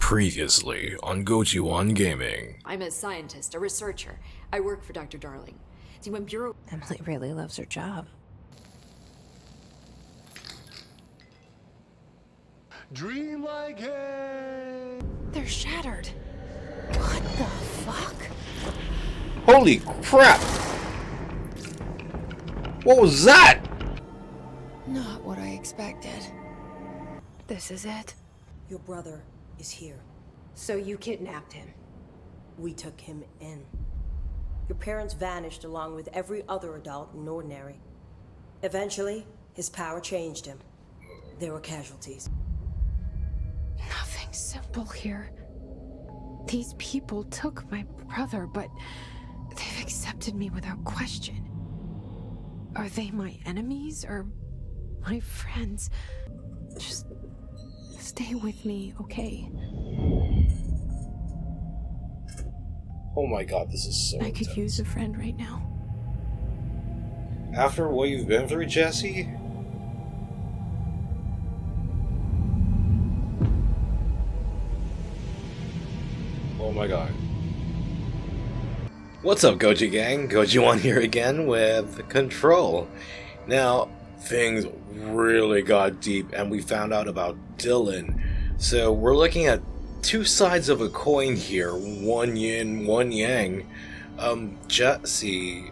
Previously on GojiWan Gaming. I'm a scientist, a researcher. I work for Dr. Darling. See, when Bureau... Emily really loves her job. Dream like hay. They're shattered. What the fuck? Holy crap! What was that? Not what I expected. This is it? Your brother is here. So you kidnapped him? We took him in. Your parents vanished along with every other adult in Ordinary. Eventually, his power changed him. There were casualties. Nothing simple here. These people took my brother, but they've accepted me without question. Are they my enemies or my friends? Just stay with me, okay? Oh my god, this is so I could intense. use a friend right now. After what you've been through, Jesse? Oh my god. What's up, Goji Gang? GojiWan here again with Control. Now, things really got deep and we found out about Dylan. So we're looking at two sides of a coin here, one yin, one yang. Jesse,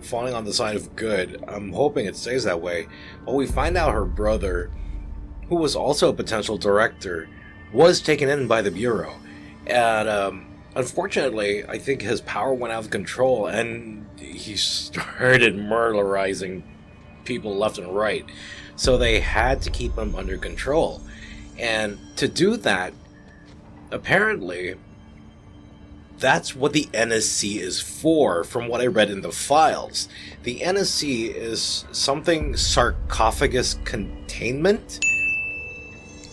falling on the side of good. I'm hoping it stays that way. But we find out her brother, who was also a potential director, was taken in by the Bureau. And, unfortunately, I think his power went out of control and he started murderizing people left and right. So they had to keep him under control. And to do that, apparently, that's what the NSC is for, from what I read in the files. The NSC is something sarcophagus containment.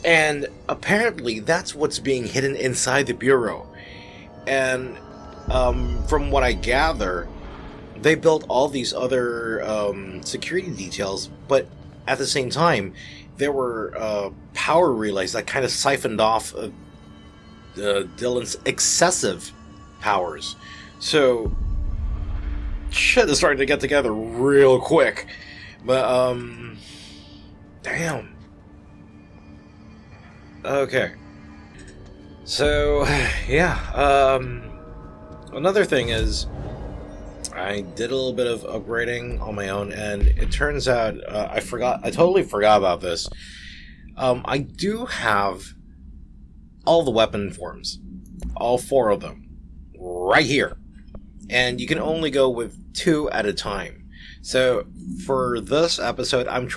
And apparently that's what's being hidden inside the Bureau. And from what I gather, they built all these other security details, but at the same time, there were power relays that kind of siphoned off Dylan's excessive powers. So, shit is starting to get together real quick. But, damn. Okay. So, yeah, another thing is, I did a little bit of upgrading on my own, and it turns out, I totally forgot about this. I do have all the weapon forms. All 4 of them. Right here. And you can only go with 2 at a time. So, for this episode, I'm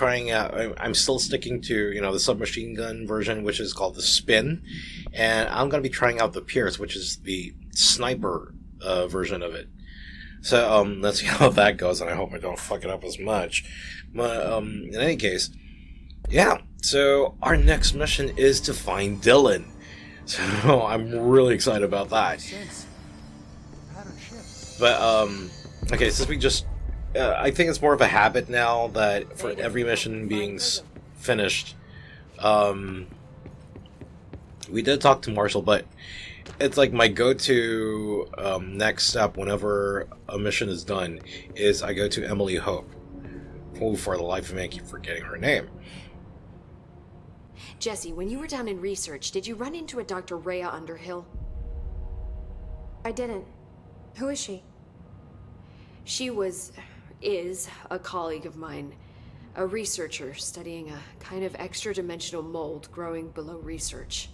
still sticking to, the submachine gun version, which is called the Spin. And I'm going to be trying out the Pierce, which is the sniper version of it. So, let's see how that goes, and I hope I don't fuck it up as much. But, in any case, yeah, so our next mission is to find Dylan. So, I'm really excited about that. But, okay, since we just, I think it's more of a habit now that for every mission being finished, we did talk to Marshall, but it's like my go-to next step whenever a mission is done is I go to Emily Hope. Oh, for the life of me, I keep forgetting her name. Jesse, when you were down in research, did you run into a Dr. Rhea Underhill? I didn't. Who is she? She is a colleague of mine. A researcher studying a kind of extra-dimensional mold growing below research.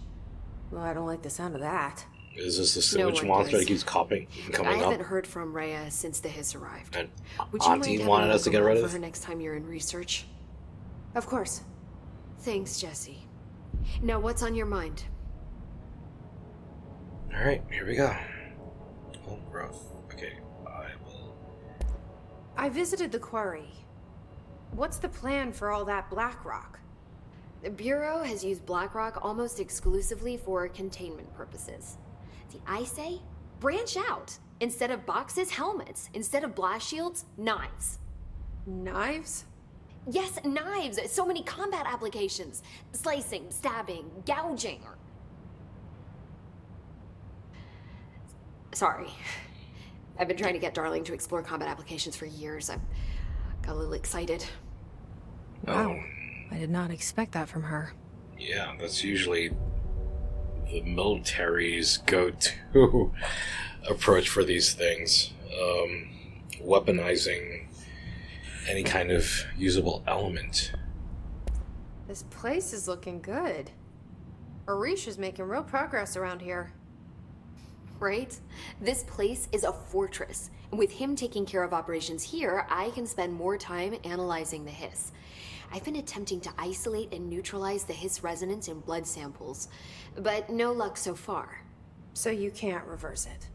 Well, I don't like the sound of that. Is this the No sewage one monster does. that keeps coming I up? haven't heard from Rhea since the hiss arrived. And Would you mind Auntie having wanted a us to look get rid around of? for her next time you're in research? Of course. Thanks, Jesse. Now, what's on your mind? Alright, here we go. Oh, rough. Okay, I will... I visited the quarry. What's the plan for all that black rock? The Bureau has used Blackrock almost exclusively for containment purposes. See, I say, branch out. Instead of boxes, helmets. Instead of blast shields, knives. Knives? Yes, knives! So many combat applications. Slicing, stabbing, gouging. Sorry. I've been trying to get Darling to explore combat applications for years. I got a little excited. Wow. I did not expect that from her. Yeah, that's usually the military's go-to approach for these things. Weaponizing any kind of usable element. This place is looking good. Arish is making real progress around here. Right? This place is a fortress. And with him taking care of operations here, I can spend more time analyzing the hiss. I've been attempting to isolate and neutralize the hiss resonance in blood samples, but no luck so far. So you can't reverse it.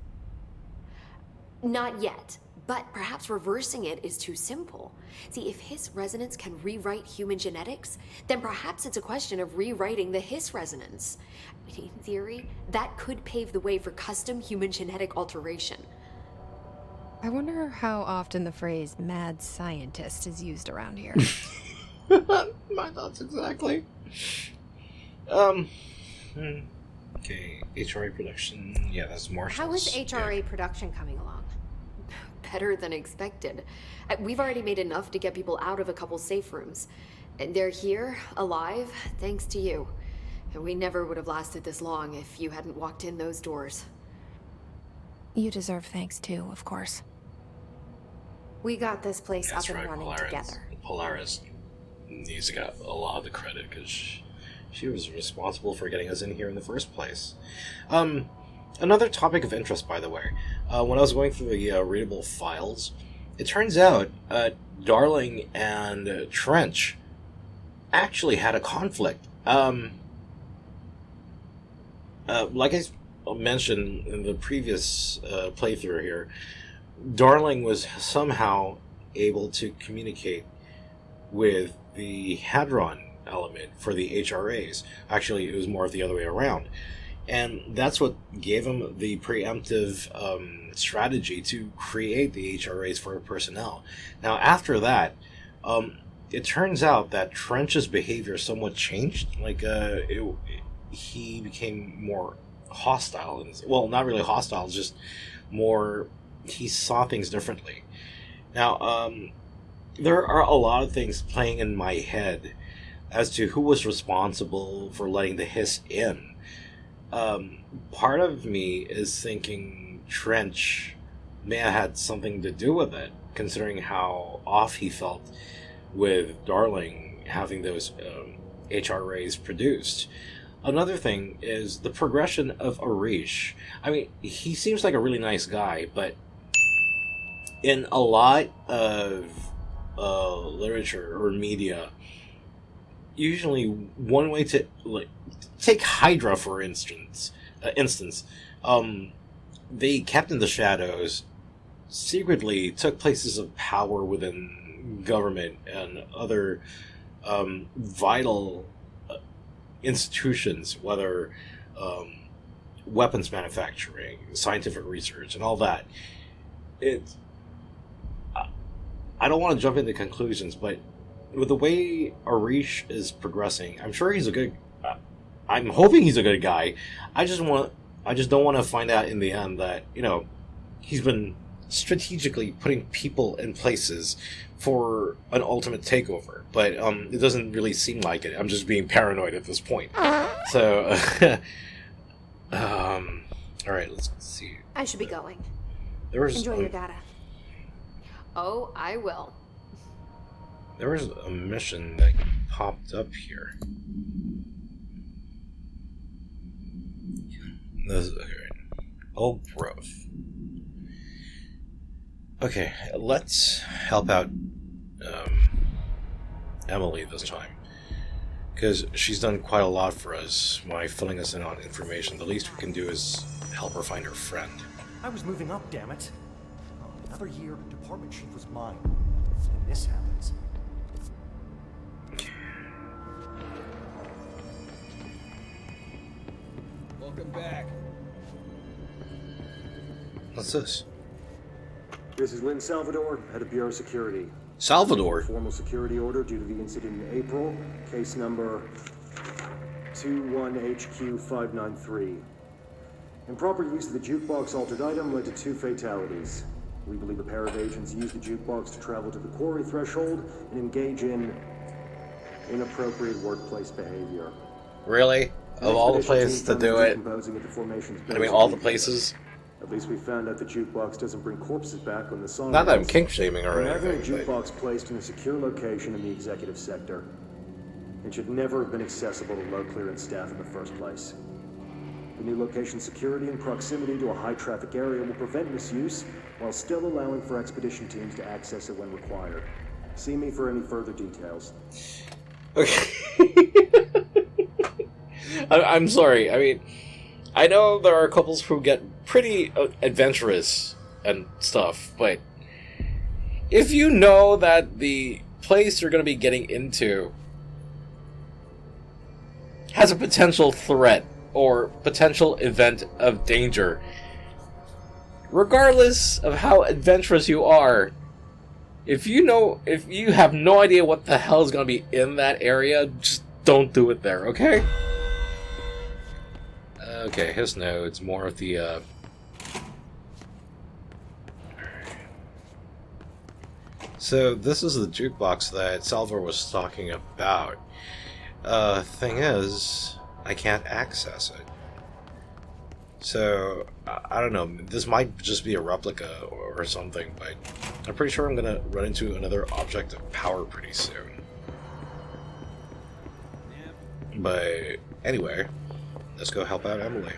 Not yet, but perhaps reversing it is too simple. See, if hiss resonance can rewrite human genetics, then perhaps it's a question of rewriting the hiss resonance. In theory, that could pave the way for custom human genetic alteration. I wonder how often the phrase mad scientist is used around here. My thoughts exactly. Okay, HRA production. Yeah, that's Marshall's. How is HRA production coming along? Better than expected. We've already made enough to get people out of a couple safe rooms. And they're here, alive, thanks to you. And we never would have lasted this long if you hadn't walked in those doors. You deserve thanks too, of course. We got this place That's up and right, running together. Polaris needs to get a lot of the credit because she was responsible for getting us in here in the first place. Another topic of interest, by the way, when I was going through the readable files, it turns out Darling and Trench actually had a conflict. Like I mentioned in the previous playthrough here, Darling was somehow able to communicate with the Hadron element for the HRAs. Actually, it was more of the other way around. And that's what gave him the preemptive strategy to create the HRAs for personnel. Now, after that, it turns out that Trench's behavior somewhat changed. Like, he became more hostile. Well, not really hostile, just more... He saw things differently. Now, there are a lot of things playing in my head as to who was responsible for letting the hiss in. Part of me is thinking Trench may have had something to do with it, considering how off he felt with Darling having those HRAs produced. Another thing is the progression of Arish. I mean, he seems like a really nice guy, but in a lot of literature or media, usually one way to take Hydra for instance, they kept in the shadows, secretly took places of power within government and other vital institutions, whether weapons manufacturing, scientific research, and all that. I don't want to jump into conclusions, but with the way Arish is progressing, I'm sure he's a good... I'm hoping he's a good guy. I just don't want to find out in the end that, he's been strategically putting people in places for an ultimate takeover. But it doesn't really seem like it. I'm just being paranoid at this point. So, alright, let's see. I should be going. Enjoy your data. Oh, I will. There was a mission that popped up here. Old growth. Okay, let's help out Emily this time, because she's done quite a lot for us by filling us in on information. The least we can do is help her find her friend. I was moving up, damn it. Another year, department chief was mine. And this happens. Welcome back. What's this? This is Lynn Salvador, head of Bureau Security. Salvador? Formal security order due to the incident in April. Case number 21HQ593. Improper use of the jukebox altered item led to 2 fatalities. We believe a pair of agents used the jukebox to travel to the quarry threshold and engage in inappropriate workplace behavior. Really? Of all the places to do it? I mean, all the places? At least we found out the jukebox doesn't bring corpses back when the song. Not that I'm kink shaming or having anything. a jukebox placed in a secure location in the executive sector. It should never have been accessible to low clearance staff in the first place. The new location security and proximity to a high traffic area will prevent misuse while still allowing for expedition teams to access it when required. See me for any further details. Okay. I'm sorry. I mean, I know there are couples who get pretty adventurous and stuff, but if you know that the place you're going to be getting into has a potential threat or potential event of danger, regardless of how adventurous you are, if you have no idea what the hell is going to be in that area, just don't do it there, okay? Okay, his notes, more of the, So, this is the jukebox that Salvador was talking about. Thing is, I can't access it. So, I don't know, this might just be a replica or something, but I'm pretty sure I'm gonna run into another object of power pretty soon. But, anyway, let's go help out Emily.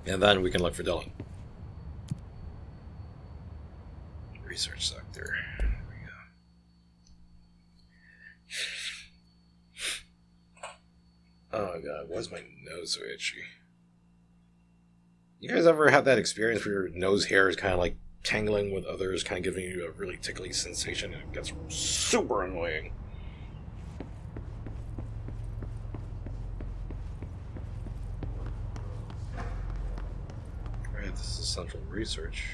And then we can look for Dylan. Research sector. There we go. Oh god, why's my nose so itchy? You guys ever have that experience where your nose hair is kind of like tangling with others, kind of giving you a really tickly sensation, and it gets super annoying? Alright, this is central research.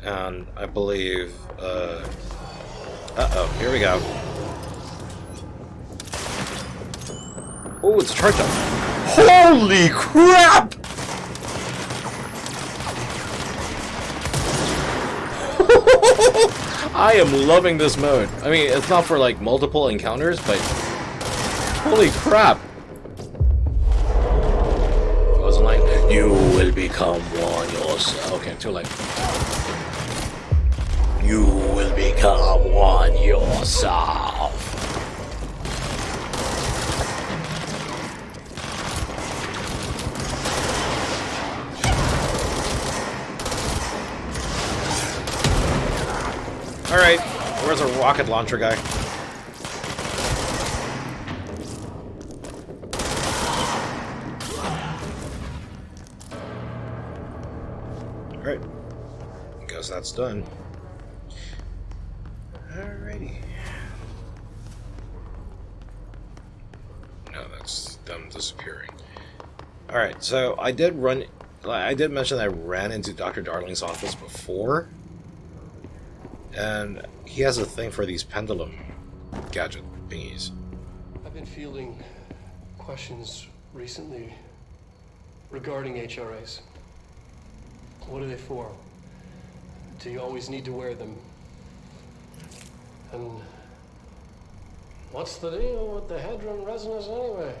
And I believe, uh-oh, here we go. Oh, it's a charge up. Holy crap! I am loving this mode. I mean, it's not for like multiple encounters, but holy crap. It wasn't like, you will become one yourself. Okay, too late. You will become one yourself. Alright, where's a rocket launcher guy? Alright, guess that's done. Alrighty. No, that's them disappearing. Alright, so I did mention that I ran into Dr. Darling's office before. And he has a thing for these pendulum gadget thingies. I've been fielding questions recently regarding HRAs. What are they for? Do you always need to wear them? And what's the deal with the headroom resonance anyway?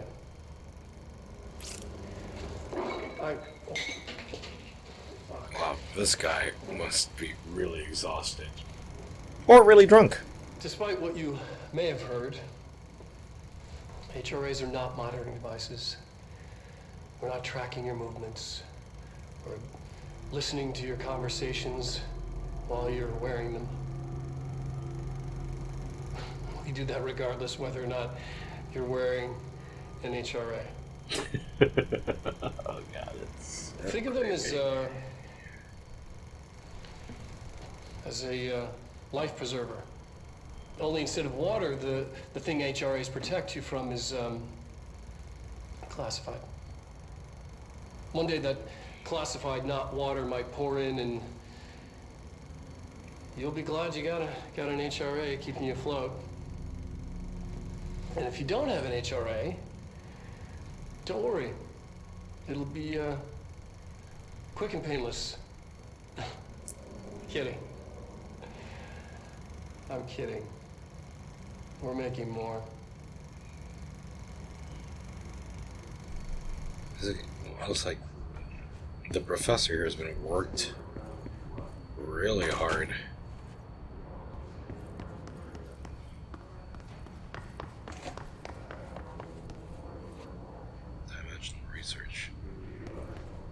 Wow, this guy must be really exhausted. Or really drunk. Despite what you may have heard, HRAs are not monitoring devices. We're not tracking your movements or listening to your conversations while you're wearing them. We do that regardless whether or not you're wearing an HRA. Oh god, it's... Think of them as a life preserver. Only instead of water, the thing HRAs protect you from is classified. One day that classified, not water, might pour in, and you'll be glad you got an HRA keeping you afloat. And if you don't have an HRA, don't worry. It'll be, quick and painless. Kidding. I'm kidding. We're making more. It looks like the professor here has been worked really hard. Dimensional research.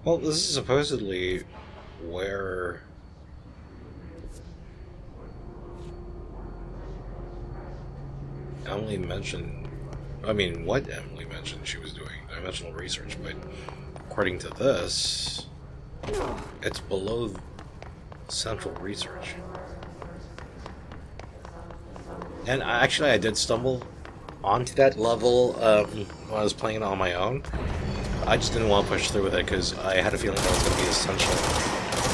Well, this is supposedly where Emily mentioned, I mean, what Emily mentioned she was doing, dimensional research, but according to this, it's below central research. And actually, I did stumble onto that level when I was playing it on my own. I just didn't want to push through with it because I had a feeling that was going to be essential.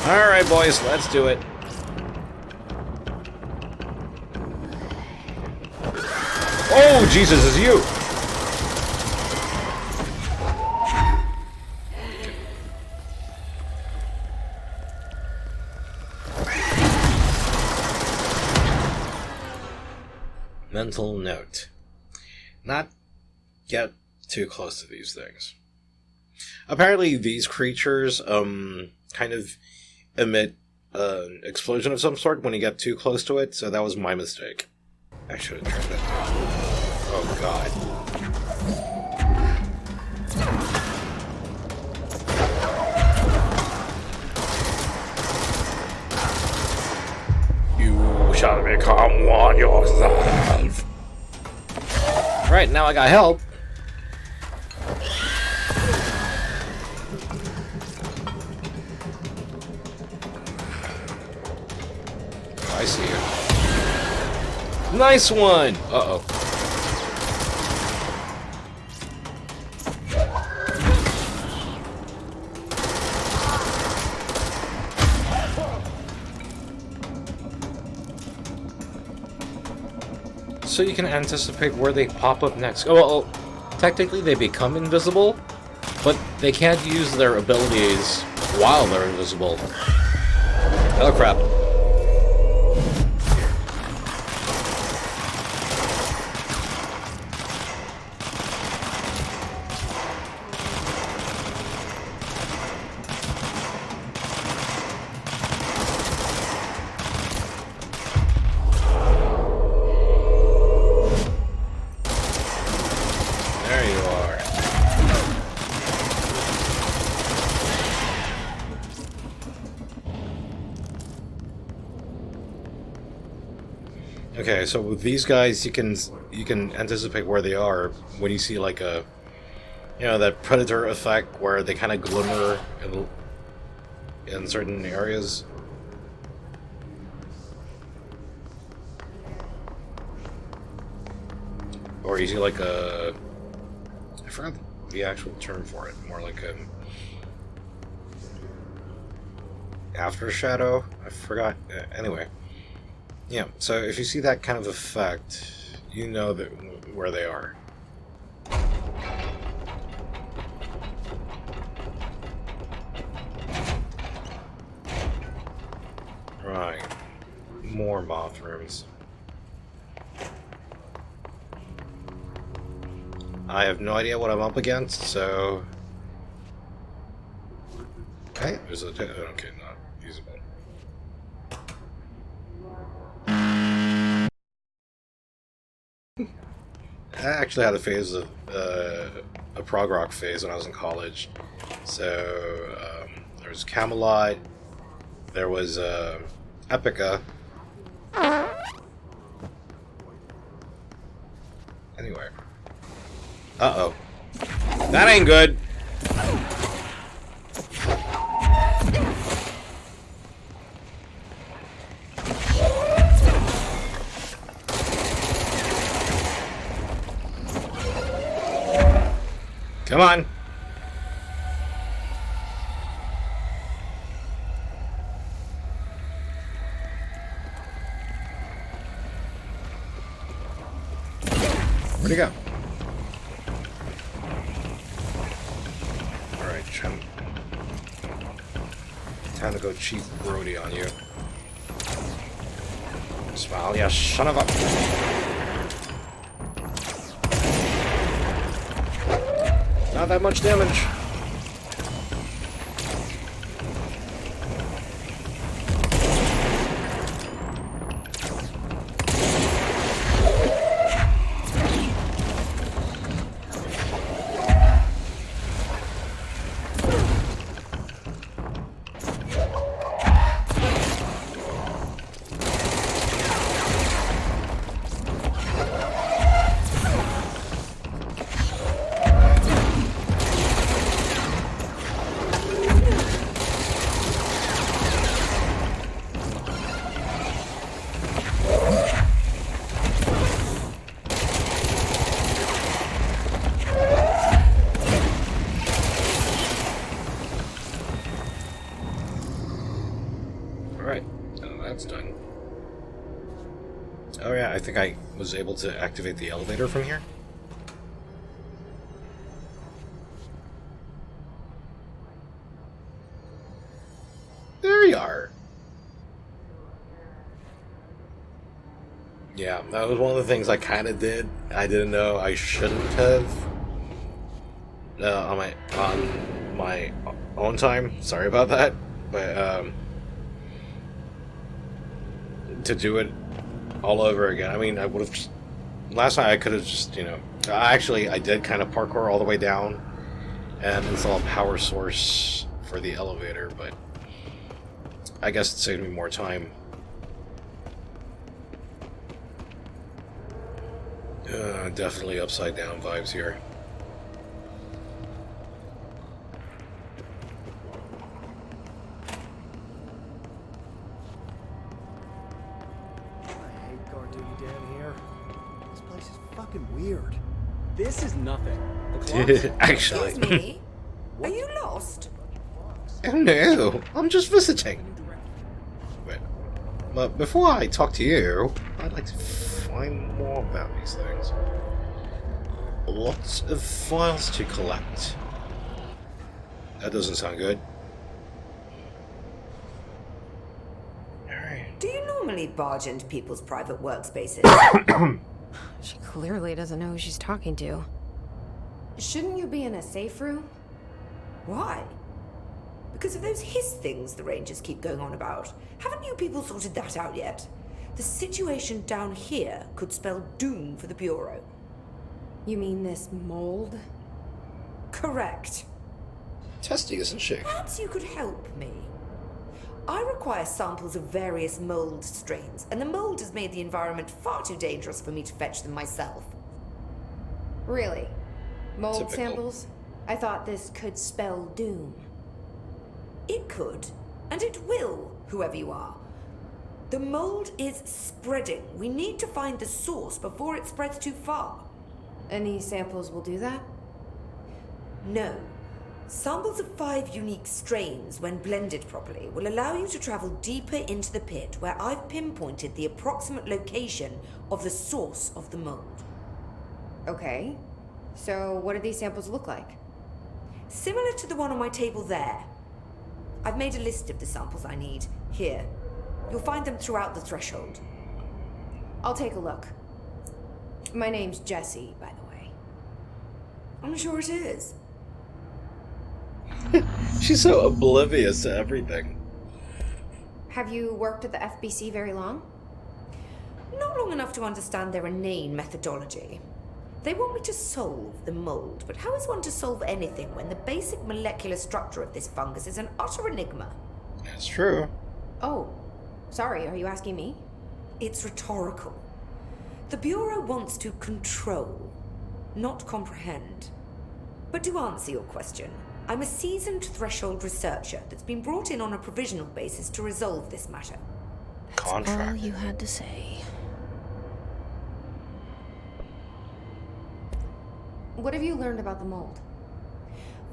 Alright, boys, let's do it. Oh, Jesus, it's you! Mental note. Not get too close to these things. Apparently these creatures kind of emit an explosion of some sort when you get too close to it, so that was my mistake. I should have tried that. Oh god. You shall become one yourself. Right, now I got help. I see you. Nice one! Uh-oh. So you can anticipate where they pop up next. Oh, well, technically they become invisible, but they can't use their abilities while they're invisible. Oh crap. Okay, so with these guys, you can anticipate where they are when you see like a, you know, that predator effect where they kind of glimmer in certain areas. Or you see like a, I forgot the actual term for it, more like a after shadow. I forgot. Anyway. Yeah, so if you see that kind of effect, you know that where they are. Right. More bathrooms. I have no idea what I'm up against, so... Hey, there's a... Okay, not usable. I actually had a phase of a prog rock phase when I was in college. So there was Camelot, there was Epica. Anyway, uh-oh, that ain't good. Come on. Where'd he go? Alright. Time to go Chief Brody on you. Smile, yeah, son of a... Not that much damage. That's done. Oh yeah, I think I was able to activate the elevator from here. There you are. Yeah, that was one of the things I kind of did. I didn't know I shouldn't have. On my own time. Sorry about that, but to do it all over again. I mean, I would have. Last night I could have just, you know. Actually, I did kind of parkour all the way down and install a power source for the elevator, but I guess it saved me more time. Definitely upside down vibes here. Weird. This is nothing. Actually. Excuse me? Are you lost? Oh no, I'm just visiting. Wait, but before I talk to you, I'd like to find more about these things. Lots of files to collect. That doesn't sound good. Alright. Do you normally barge into people's private workspaces? She clearly doesn't know who she's talking to. Shouldn't you be in a safe room? Why? Because of those hiss things the Rangers keep going on about. Haven't you people sorted that out yet? The situation down here could spell doom for the Bureau. You mean this mold? Correct. Testy, isn't she? Perhaps you could help me. I require samples of various mold strains, and the mold has made the environment far too dangerous for me to fetch them myself. Really? Mold Typical. samples? I thought this could spell doom. It could, and it will, whoever you are. The mold is spreading. We need to find the source before it spreads too far. Any samples will do that? No. Samples of 5 unique strains, when blended properly, will allow you to travel deeper into the pit, where I've pinpointed the approximate location of the source of the mold. Okay. So what do these samples look like? Similar to the one on my table there. I've made a list of the samples I need. Here. You'll find them throughout the threshold. I'll take a look. My name's Jessie, by the way. I'm sure it is. She's so oblivious to everything. Have you worked at the FBC very long? Not long enough to understand their inane methodology. They want me to solve the mold, but how is one to solve anything when the basic molecular structure of this fungus is an utter enigma? That's true. Oh, sorry, are you asking me? It's rhetorical. The Bureau wants to control, not comprehend. But to answer your question, I'm a seasoned threshold researcher that's been brought in on a provisional basis to resolve this matter. Contract. All you had to say. What have you learned about the mold?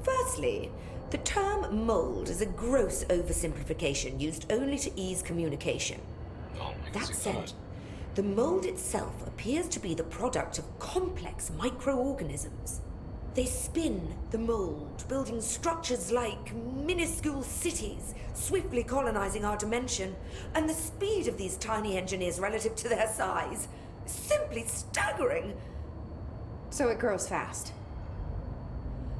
Firstly, the term mold is a gross oversimplification used only to ease communication. Oh, I can That see said, the mold itself appears to be the product of complex microorganisms. They spin the mold, building structures like minuscule cities, swiftly colonizing our dimension. And the speed of these tiny engineers relative to their size is simply staggering. So it grows fast.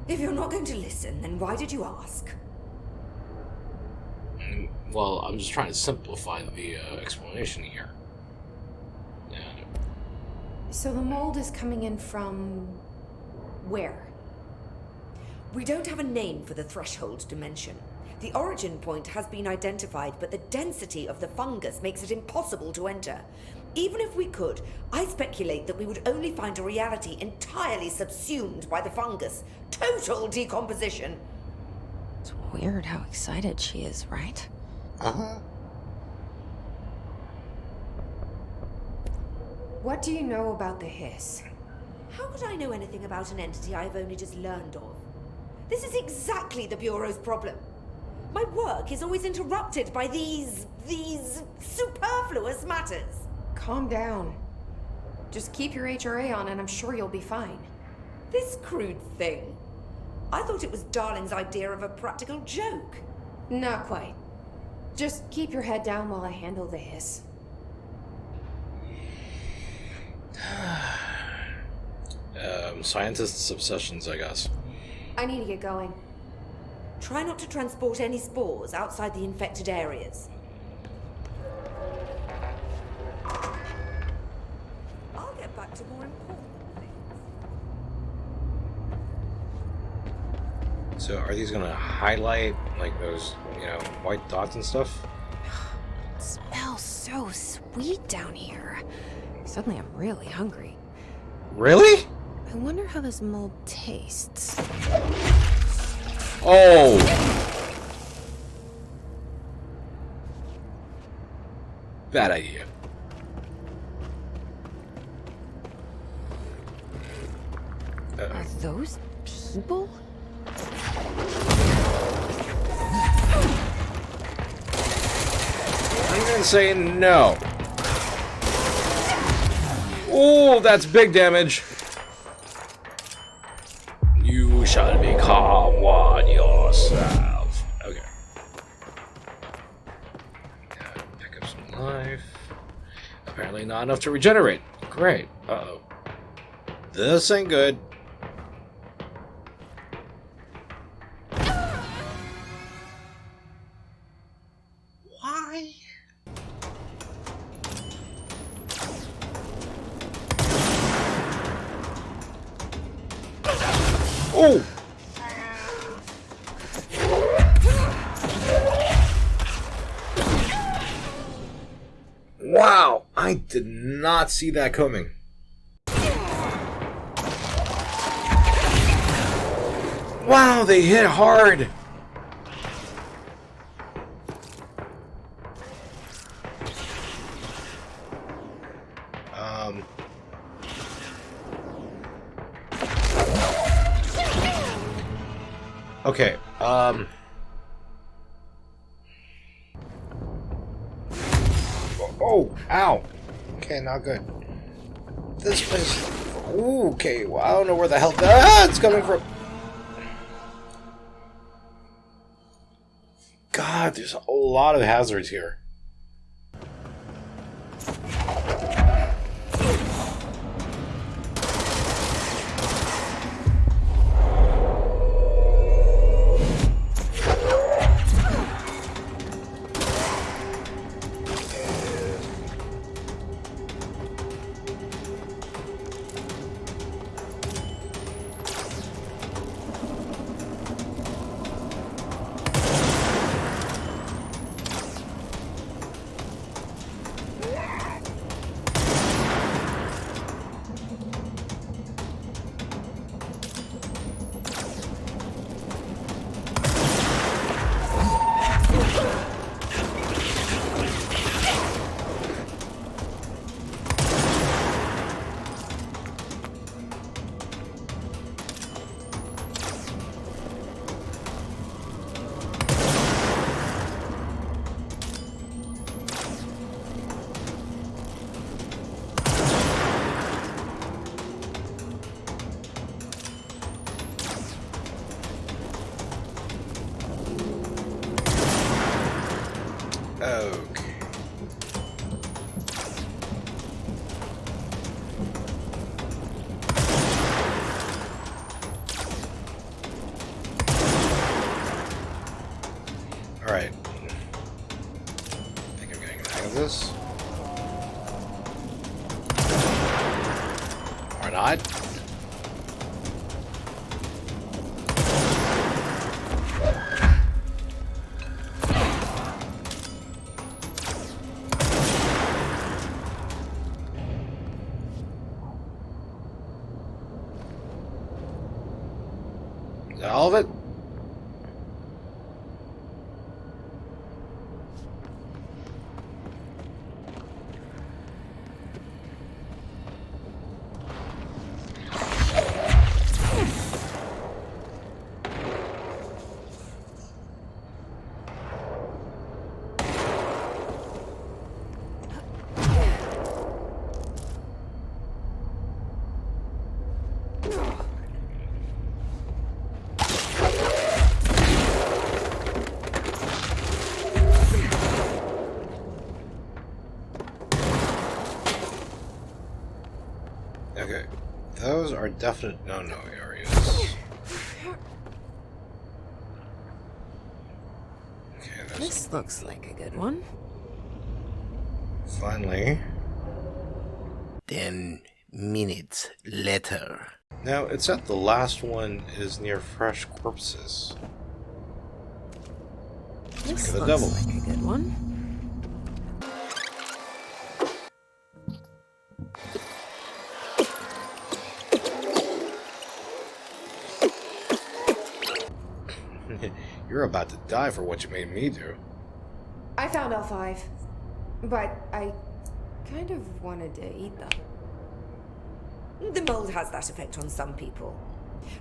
If you're not going to listen, then why did you ask? Well, I'm just trying to simplify the explanation here. So the mold is coming in from... where? We don't have a name for the threshold dimension. The origin point has been identified, but the density of the fungus makes it impossible to enter. Even if we could, I speculate that we would only find a reality entirely subsumed by the fungus. Total decomposition. It's weird how excited she is, right? Uh-huh. What do you know about the hiss? How could I know anything about an entity I've only just learned of? This is exactly the Bureau's problem. My work is always interrupted by these superfluous matters. Calm down. Just keep your HRA on and I'm sure you'll be fine. This crude thing. I thought it was Darling's idea of a practical joke. Not quite. Just keep your head down while I handle the hiss. Scientists' obsessions, I guess. I need to get going. Try not to transport any spores outside the infected areas. I'll get back to more important things. So are these gonna highlight, like, those, white dots and stuff? It smells so sweet down here. Suddenly I'm really hungry. Really? I wonder how this mold tastes. Oh! Bad idea. Are those people? I'm gonna say no. Oh, that's big damage. You shall become one yourself. Okay. Pick up some life. Apparently not enough to regenerate. Great. Uh-oh. This ain't good. Why? Oh! Wow, I did not see that coming. Wow, they hit hard. Okay, oh, ow. Okay, not good. This place... Ooh, okay, well, I don't know where the hell it's coming from. God, there's a lot of hazards here. Okay. Alright. I think I'm getting the hang of this. Or not. Is that all of it? Okay, those are definite no-no areas. Okay, This looks like a good one. Finally. 10 minutes later. Now, it said the last one is near fresh corpses. This Speak of the looks devil. like a good one. You're about to die for what you made me do. I found all 5, but I kind of wanted to eat them. The mold has that effect on some people.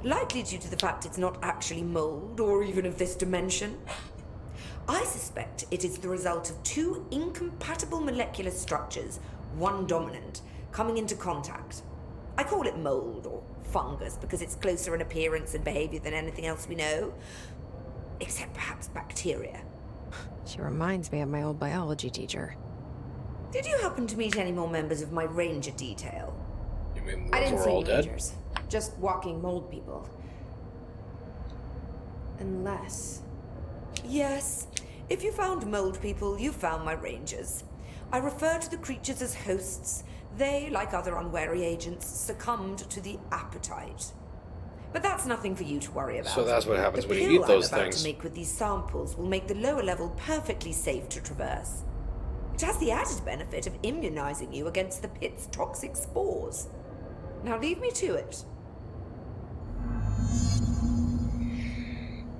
Likely due to the fact it's not actually mold, or even of this dimension. I suspect it is the result of 2 incompatible molecular structures, one dominant, coming into contact. I call it mold, or fungus, because it's closer in appearance and behavior than anything else we know. Except perhaps bacteria. She reminds me of my old biology teacher. Did you happen to meet any more members of my ranger detail? You mean I ones didn't who are see all dead? rangers, just walking mold people. Unless... Yes. If you found mold people, you found my rangers. I refer to the creatures as hosts. They, like other unwary agents, succumbed to the appetite. But that's nothing for you to worry about. So that's what happens The when you pill eat those I'm about things. to make with these samples will make the lower level perfectly safe to traverse. It has the added benefit of immunizing you against the pit's toxic spores. Now leave me to it.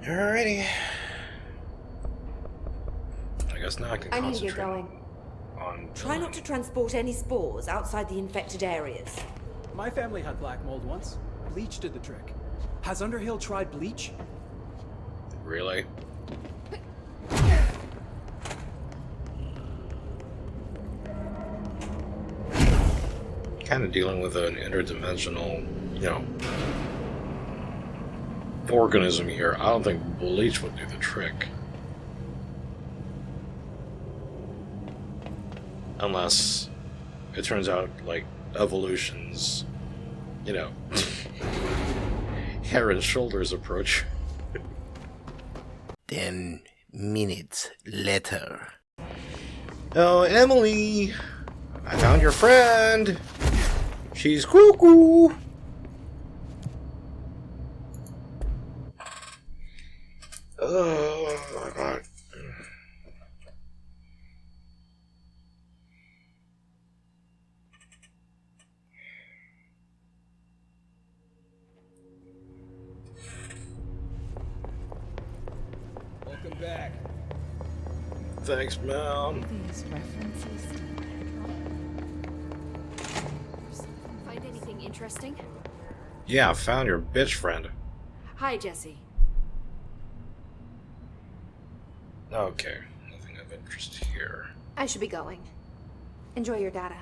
Alrighty. I guess now I can I need to get concentrate going. on... Try not to transport any spores outside the infected areas. My family had black mold once. Bleach did the trick. Has Underhill tried bleach? Really? Kind of dealing with an interdimensional, organism here. I don't think bleach would do the trick. Unless it turns out, like, evolution's, hair and shoulders approach. 10 minutes later. Oh, Emily! I found your friend! She's cuckoo! Oh my god. Welcome back. Thanks, Mom. These references to Find anything interesting? Yeah, I found your bitch friend. Hi, Jesse. Okay, nothing of interest here. I should be going. Enjoy your data.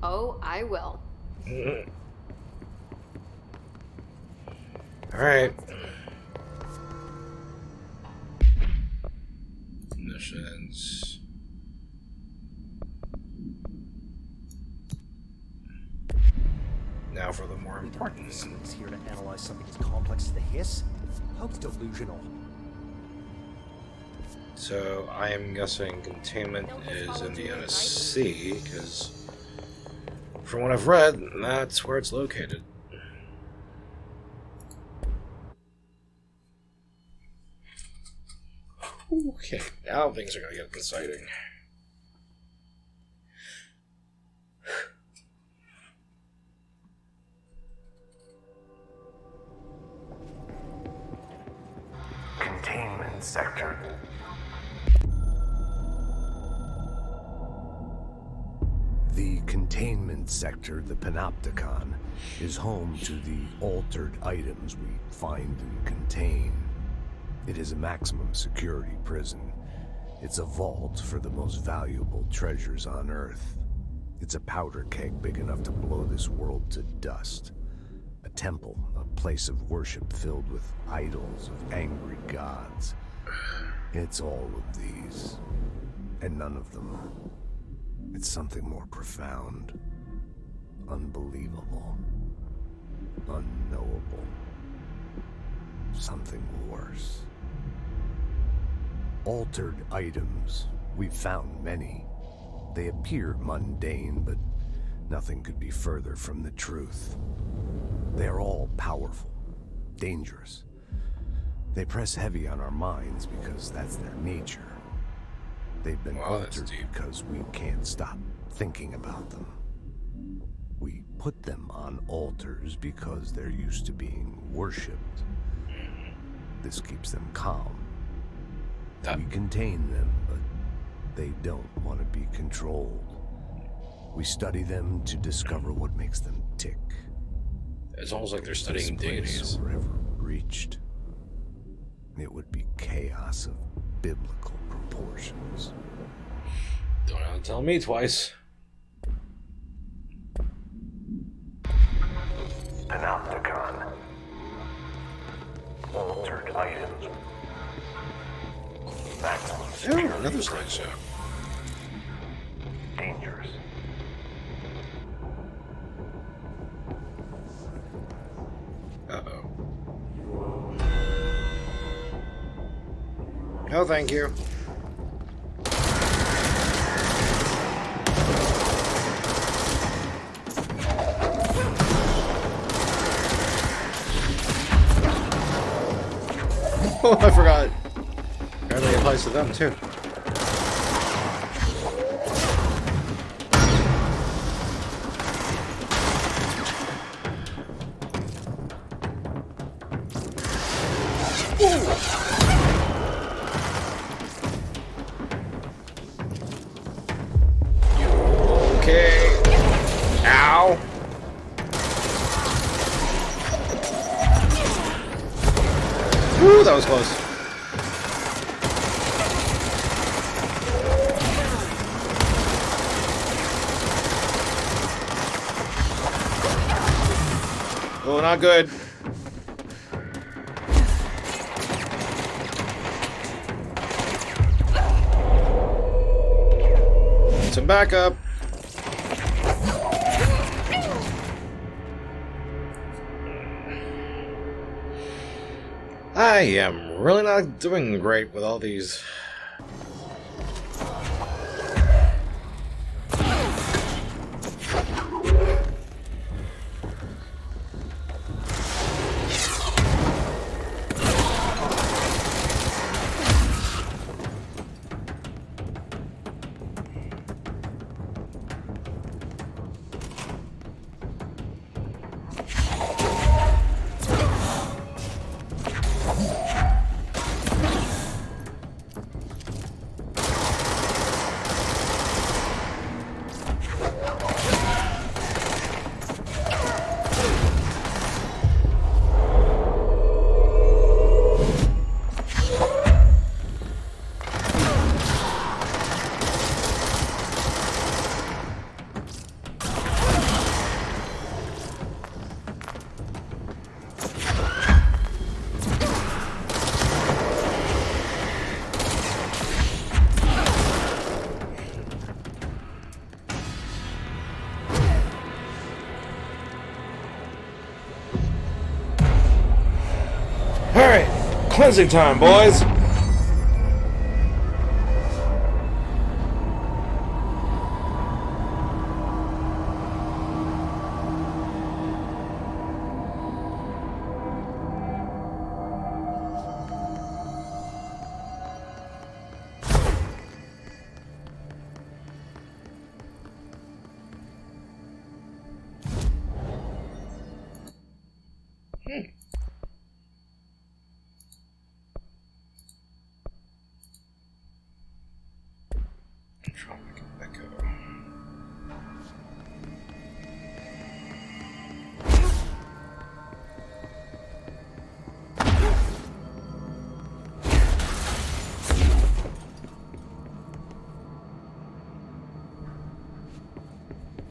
Oh, I will. Alright. Missions. items. Now for the more important. Facilities here to analyze something as complex as the hiss? How delusional. So I am guessing containment is in the NSC, because from what I've read, that's where it's located. Okay, now things are gonna get exciting. Containment sector. The containment sector, the Panopticon, is home to the altered items we find and contain. It is a maximum security prison. It's a vault for the most valuable treasures on Earth. It's a powder keg big enough to blow this world to dust. A temple, a place of worship filled with idols of angry gods. It's all of these, and none of them. It's something more profound, unbelievable, unknowable, something worse. Altered items. We've found many. They appear mundane, but nothing could be further from the truth. They're all powerful, dangerous. They press heavy on our minds because that's their nature. They've been altered because we can't stop thinking about them. We put them on altars because they're used to being worshipped. This keeps them calm. We contain them, but they don't want to be controlled. We study them to discover what makes them tick. It's almost like they're studying deities. If were ever reached, it would be chaos of biblical proportions. Don't have to tell me twice. Panopticon. Altered items. Oh, another slideshow. Dangerous. Uh-oh. No, thank you. Oh, I forgot. Apparently it applies to them, too. Okay. Ow. Ooh, that was close. Oh, not good. Some backup. I am really not doing great with all these. Alright, cleansing time, boys!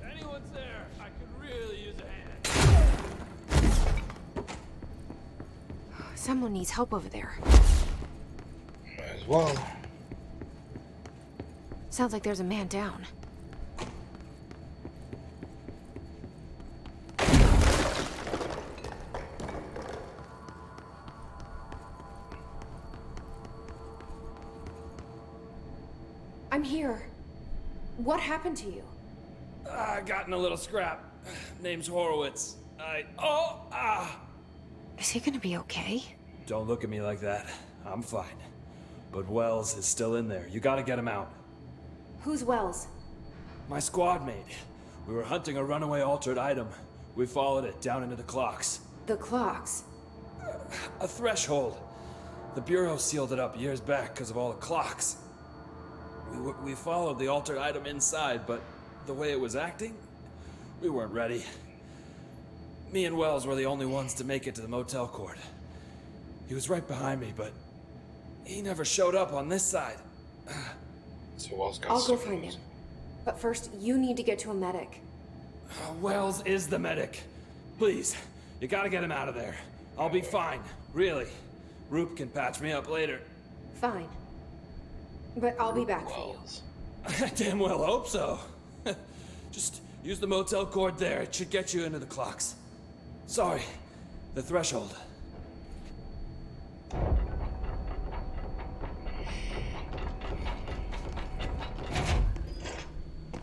Anyone's there? I could really use a hand. Someone needs help over there. Might as well. Sounds like there's a man down. I'm here. What happened to you? I got in a little scrap. Name's Horowitz. Is he gonna be okay? Don't look at me like that. I'm fine. But Wells is still in there. You gotta get him out. Who's Wells? My squad mate. We were hunting a runaway altered item. We followed it down into the clocks. The clocks. A threshold. The Bureau sealed it up years back because of all the clocks. We followed the altered item inside, but the way it was acting, we weren't ready. Me and Wells were the only ones to make it to the motel court. He was right behind me, but he never showed up on this side. So Wells got I'll go find him. But first, you need to get to a medic. Wells is the medic. Please, you gotta get him out of there. I'll be fine, really. Roop can patch me up later. Fine. But I'll be back for you. I damn well hope so. Just use the motel cord there. It should get you into the clocks. Sorry, the threshold.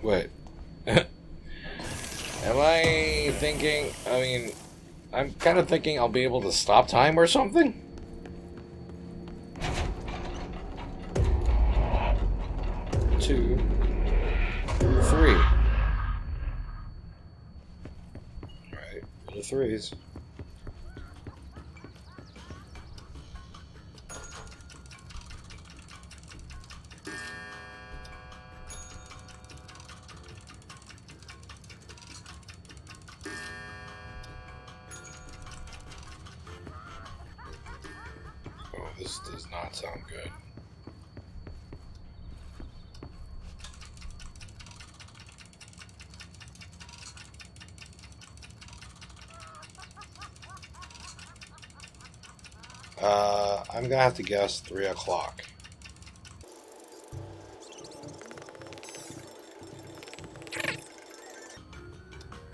Wait. Am I thinking... I mean... I'm kind of thinking I'll be able to stop time or something? Two, three. Alright, the threes. Oh, this does not sound good. I'm gonna have to guess 3 o'clock.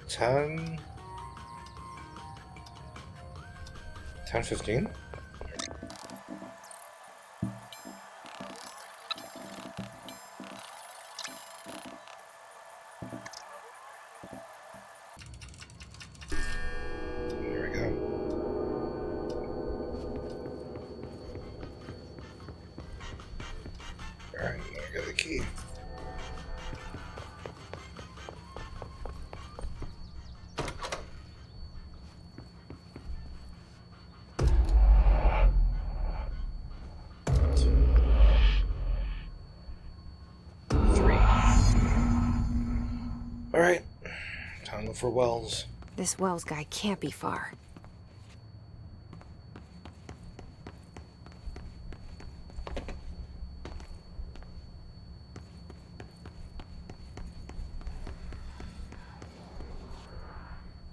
$10 $10:15? There we go. Alright, now I got the key. Alright, time for Wells. This Wells guy can't be far.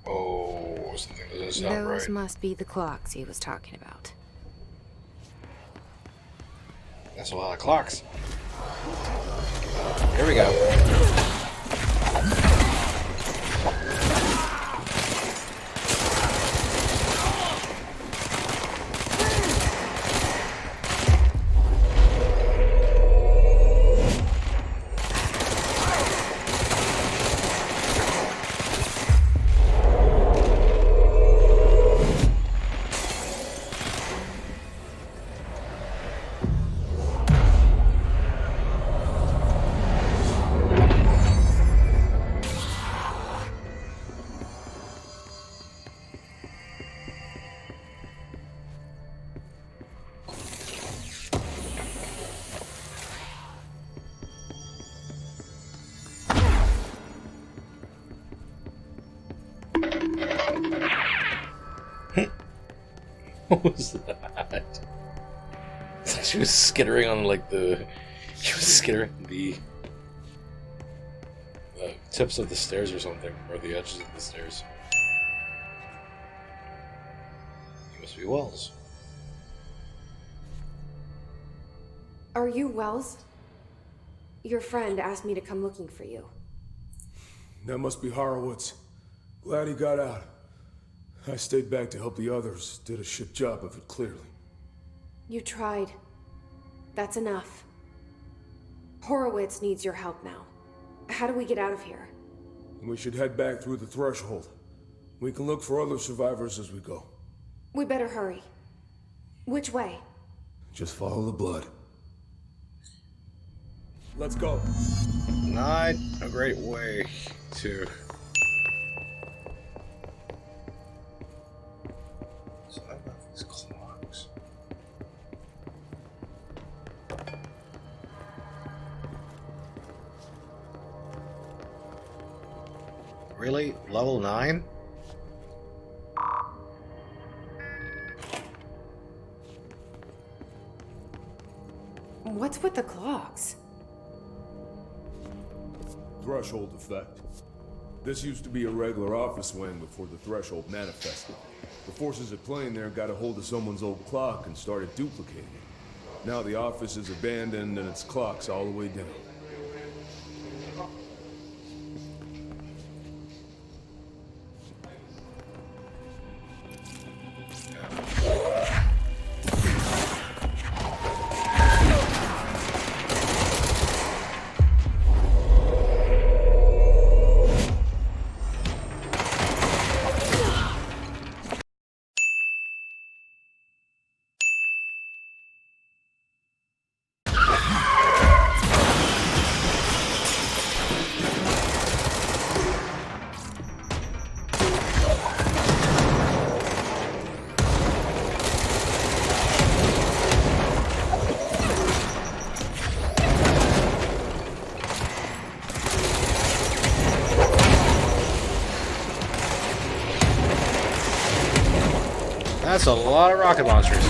Oh, something doesn't sound Those right. must be the clocks he was talking about. That's a lot of clocks. Here we go. What was that? She was skittering on like the. She was skittering the tips of the stairs or something, or the edges of the stairs. You must be Wells. Are you Wells? Your friend asked me to come looking for you. That must be Horowitz. Glad he got out. I stayed back to help the others. Did a shit job of it, clearly. You tried. That's enough. Horowitz needs your help now. How do we get out of here? We should head back through the threshold. We can look for other survivors as we go. We better hurry. Which way? Just follow the blood. Let's go. Not a great way to. So I love these clocks. Really? Level 9? What's with the clocks? Threshold effect. This used to be a regular office wing before the threshold manifested. The forces at play in there got a hold of someone's old clock and started duplicating it. Now the office is abandoned and its clock's all the way down. That's a lot of rocket launchers.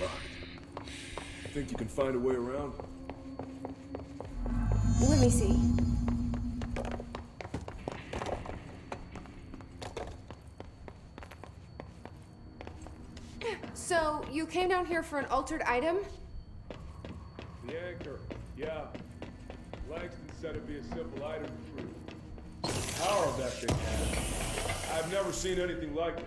Locked. Think you can find a way around? Let me see. So, you came down here for an altered item? The anchor, yeah. Langston said it'd be a simple item to prove. The power of that thing has. I've never seen anything like it.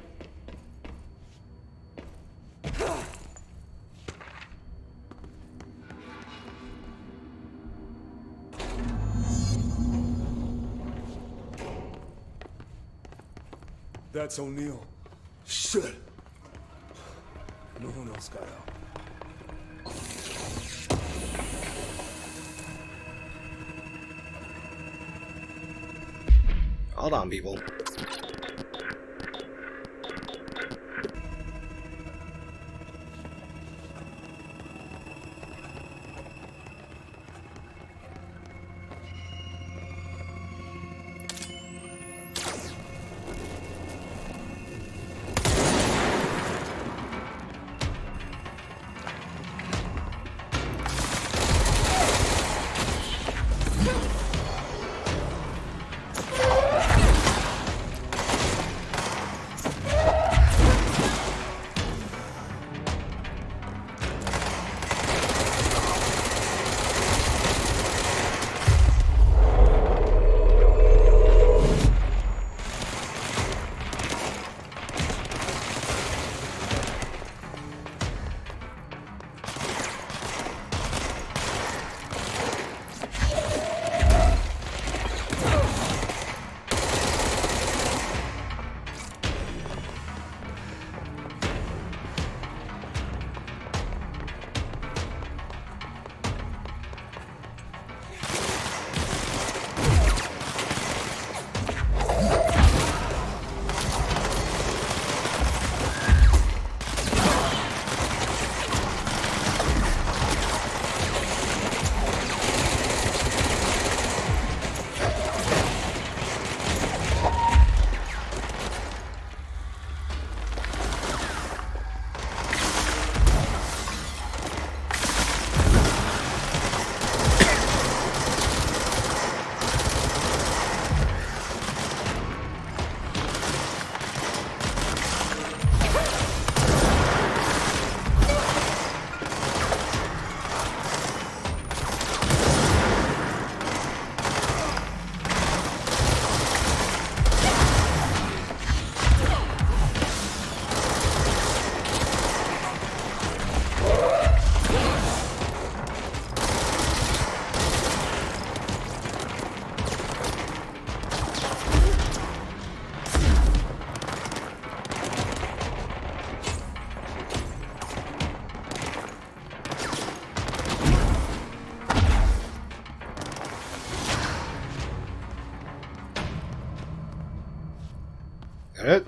That's O'Neill. Shit! No one else got out. Hold on, people. that it?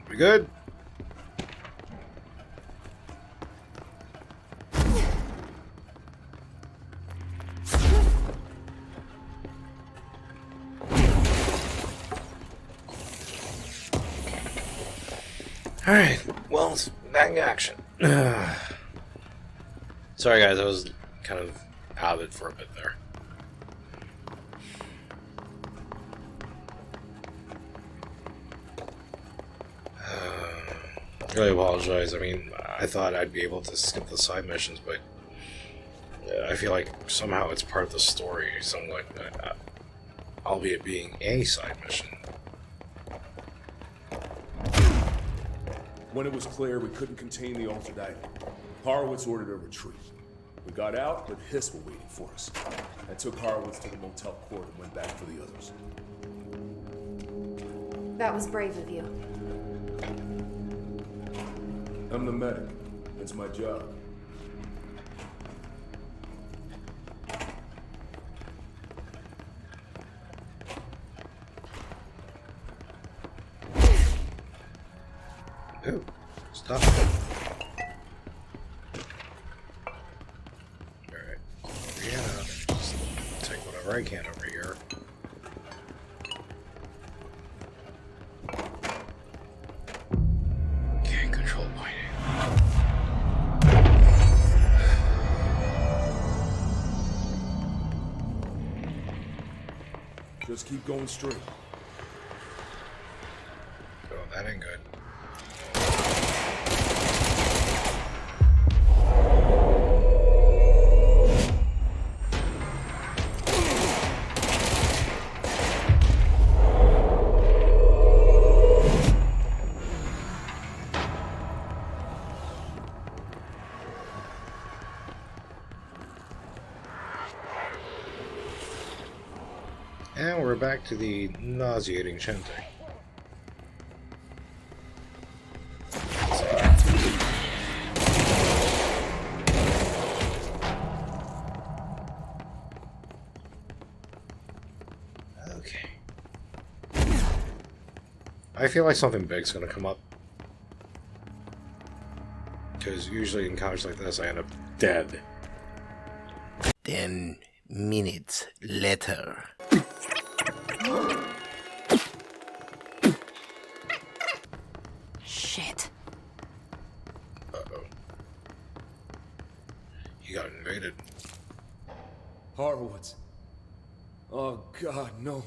We good? Alright, well, it's back in action. Sorry guys, I was kind of out of it for a bit there. I really apologize. I mean, I thought I'd be able to skip the side missions, but I feel like somehow it's part of the story, somewhat, albeit being a side mission. When it was clear we couldn't contain the altered item, Horowitz ordered a retreat. We got out, but Hiss were waiting for us. I took Horowitz to the motel court and went back for the others. That was brave of you. I'm the medic. It's my job. Ooh, stop. Alright. Yeah, just take whatever I can over here. Okay, control point. Just keep going straight. Oh, that ain't good. And we're back to the nauseating chanting. Okay. I feel like something big's gonna come up. Because usually in encounters like this, I end up dead. 10 minutes later. Shit. Uh-oh. He got invaded. Horowitz. Oh God, no.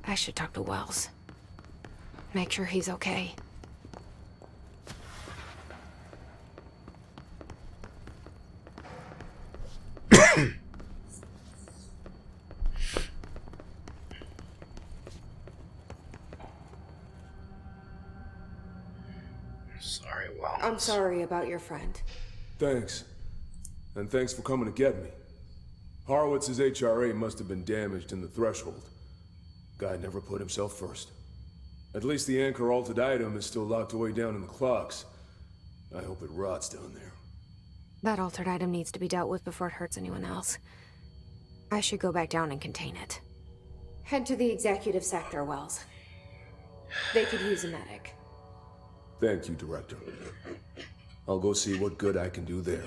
I should talk to Wells. Make sure he's okay. Sorry, well. I'm sorry about your friend. Thanks. And thanks for coming to get me. Horowitz's HRA must have been damaged in the threshold. Guy never put himself first. At least the anchor-altered item is still locked away down in the clocks. I hope it rots down there. That altered item needs to be dealt with before it hurts anyone else. I should go back down and contain it. Head to the executive sector, Wells. They could use a medic. Thank you, Director. I'll go see what good I can do there.